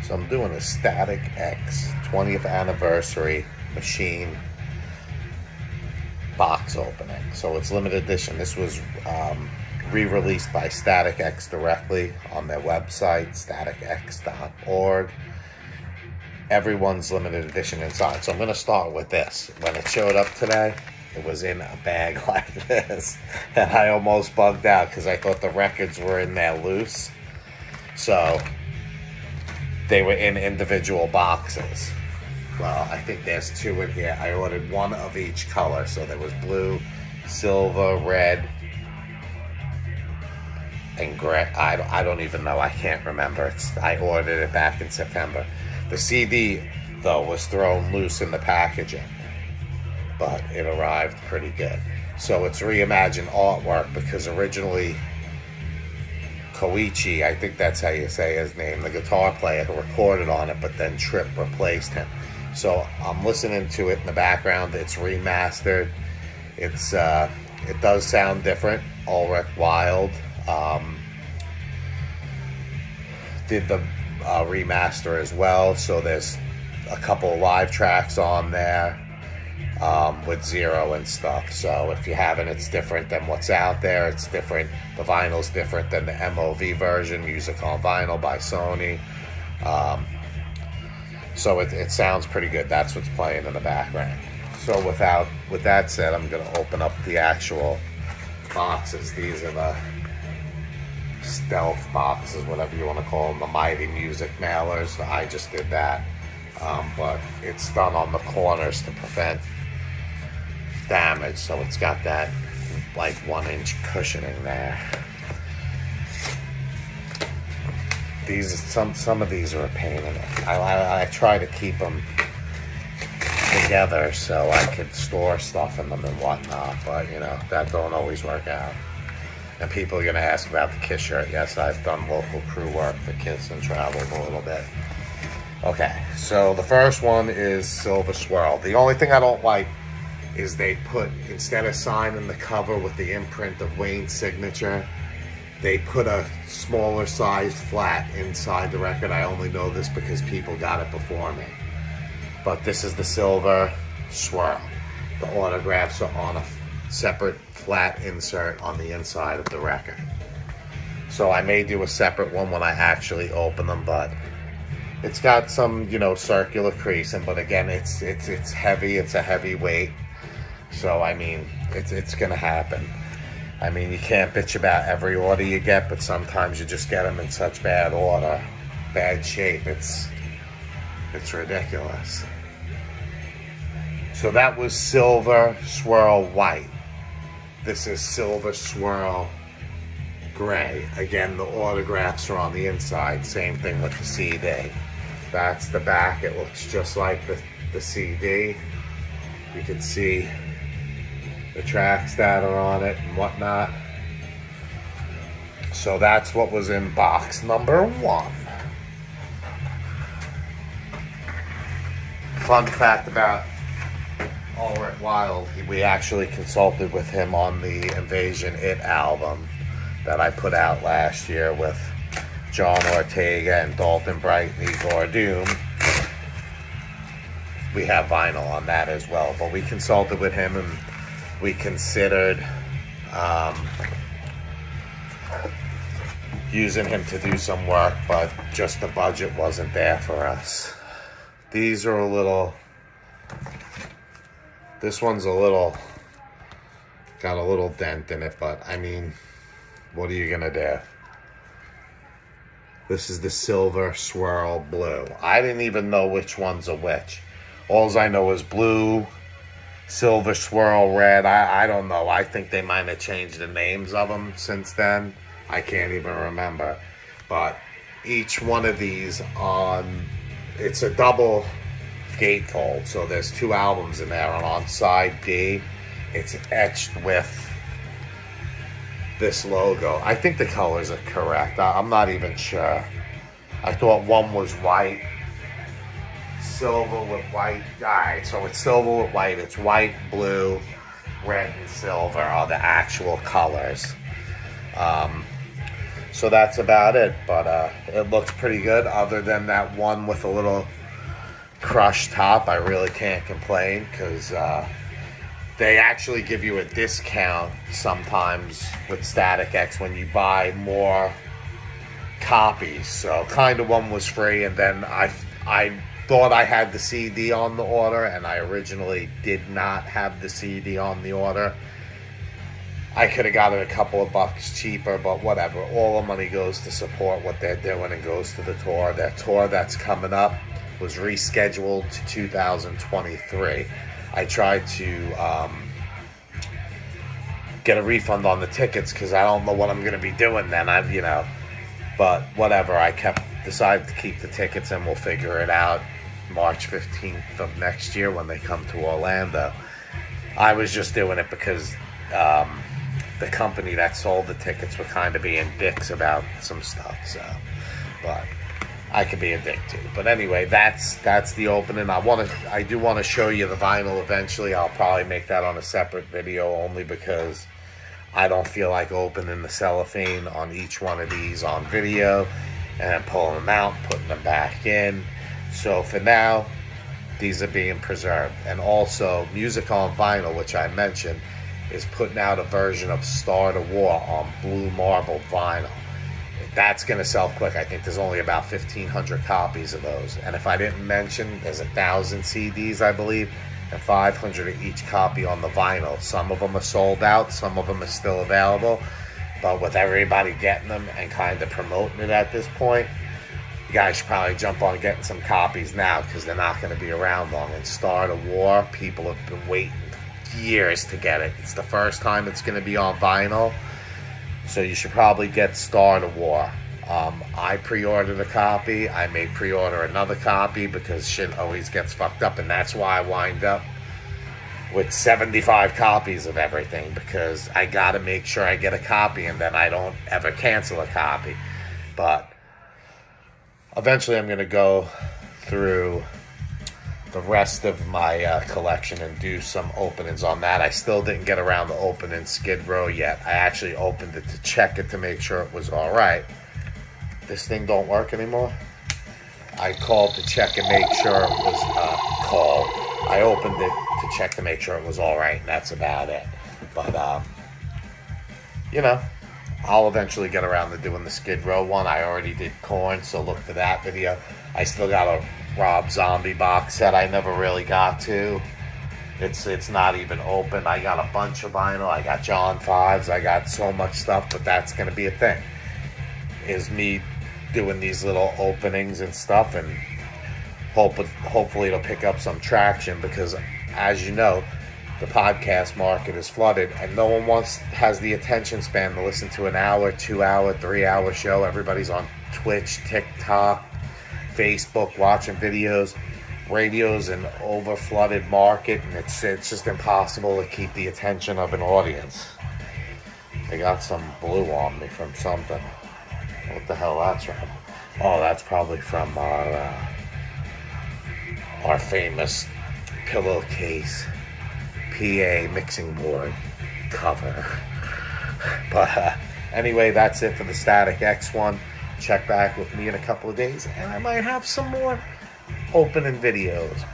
So I'm doing a Static X 20th anniversary machine box opening. So it's limited edition. This was re-released by Static X directly on their website, staticx.org. Everyone's limited edition inside. So I'm going to start with this. When it showed up today, it was in a bag like this. And I almost bugged out because I thought the records were in there loose. So they were in individual boxes. Well, I think there's two in here. I ordered one of each color. So there was blue, silver, red, and gray. I don't even know. I can't remember. I ordered it back in September. The CD, though, was thrown loose in the packaging, but it arrived pretty good. So it's reimagined artwork because originally Koichi, I think that's how you say his name, the guitar player, recorded on it, but then Tripp replaced him. So I'm listening to it in the background. It's remastered. It's it does sound different. Ulrich Wild did the remaster as well. So there's a couple of live tracks on there with Zero and stuff. So if you haven't, it's different than what's out there. It's different. The vinyl's different than the MOV version, Music on Vinyl by Sony. So it sounds pretty good. That's what's playing in the background. So with that said, I'm going to open up the actual boxes. These are the stealth boxes, whatever you want to call them, the Mighty Music mailers. I just did that. But it's done on the corners to prevent damage. So it's got that like 1-inch cushioning there. These some of these are a pain in it. I try to keep them together so I could store stuff in them and whatnot, but you know, that don't always work out. And people are gonna ask about the Kiss shirt. Yes, I've done local crew work for Kiss and traveled a little bit. Okay, so the first one is Silver Swirl. The only thing I don't like is they put, instead of signing the cover with the imprint of Wayne's signature, they put a smaller sized flat inside the record. I only know this because people got it before me. But this is the Silver Swirl. The autographs are on a separate flat insert on the inside of the record. So I may do a separate one when I actually open them, but it's got some, you know, circular creasing, but again, it's heavy. It's a heavy weight. So I mean, it's gonna happen. I mean, you can't bitch about every order you get, but sometimes you just get them in such bad order, bad shape. It's ridiculous. So that was Silver Swirl White. This is Silver Swirl Gray. Again, the autographs are on the inside. Same thing with the CD. That's the back. It looks just like the CD. You can see the tracks that are on it and whatnot. So that's what was in box number 1. Fun fact about Ulrich Wild, we actually consulted with him on the Invasion It album that I put out last year with John Ortega and Dalton Bright and Igor Doom. We have vinyl on that as well, but we consulted with him and we considered using him to do some work, but just the budget wasn't there for us. These are a little, this one's got a little dent in it, but I mean, what are you gonna do? This is the Silver Swirl Blue. I didn't even know which ones are which. All I know is blue, Silver Swirl Red. I don't know. I think they might have changed the names of them since then. I can't even remember. But each one of these it's a double gatefold. So there's 2 albums in there. And on side D, it's etched with this logo. I think the colors are correct. I'm not even sure. I thought one was white, silver with white. All right, so it's silver with white. It's white, blue, red, and silver are the actual colors. So that's about it, but it looks pretty good. Other than that one with a little crushed top, I really can't complain, because they actually give you a discount sometimes with Static X when you buy more copies. So kind of one was free, and then I thought I had the CD on the order, and I originally did not have the CD on the order. I could have got it a couple of bucks cheaper, but whatever. All the money goes to support what they're doing and goes to the tour. Their tour that's coming up was rescheduled to 2023. I tried to get a refund on the tickets because I don't know what I'm going to be doing then. But whatever. I decided to keep the tickets, and we'll figure it out March 15th of next year when they come to Orlando. I was just doing it because the company that sold the tickets were kind of being dicks about some stuff. So, but I could be a dick too. But anyway, that's the opening. I do want to show you the vinyl eventually. I'll probably make that on a separate video, only because I don't feel like opening the cellophane on each one of these on video and then pulling them out, putting them back in. So for now, these are being preserved. And also, Music on Vinyl, which I mentioned, is putting out a version of Start a War on blue marble vinyl. That's going to sell quick. I think there's only about 1,500 copies of those. And if I didn't mention, there's 1,000 CDs, I believe, and 500 of each copy on the vinyl. Some of them are sold out. Some of them are still available. But with everybody getting them and kind of promoting it at this point, you guys should probably jump on getting some copies now, because they're not going to be around long. And Start a War, people have been waiting years to get it. It's the first time it's going to be on vinyl. So you should probably get Start a War. I pre-ordered a copy. I may pre-order another copy because shit always gets fucked up. And that's why I wind up with 75 copies of everything, because I got to make sure I get a copy and then I don't ever cancel a copy. But eventually I'm going to go through the rest of my collection and do some openings on that. I still didn't get around to opening Skid Row yet. I actually opened it to check it to make sure it was all right. This thing don't work anymore. I called to check and make sure it was I opened it to check to make sure it was all right, and that's about it. But I'll eventually get around to doing the Skid Row one. I already did Korn, so look for that video. I still got a Rob Zombie box set I never really got to. It's not even open. I got a bunch of vinyl. I got John 5s. I got so much stuff, but that's going to be a thing. Is me doing these little openings and stuff, and hopefully it'll pick up some traction, because as you know, the podcast market is flooded, and no one has the attention span to listen to an hour, 2 hour, 3 hour show. Everybody's on Twitch, TikTok, Facebook, watching videos. Radio's an over-flooded market, and it's just impossible to keep the attention of an audience. I got some blue on me from something. What the hell that's from? Oh, that's probably from our famous pillowcase PA mixing board cover. But anyway, that's it for the Static X one. Check back with me in a couple of days, and I might have some more opening videos.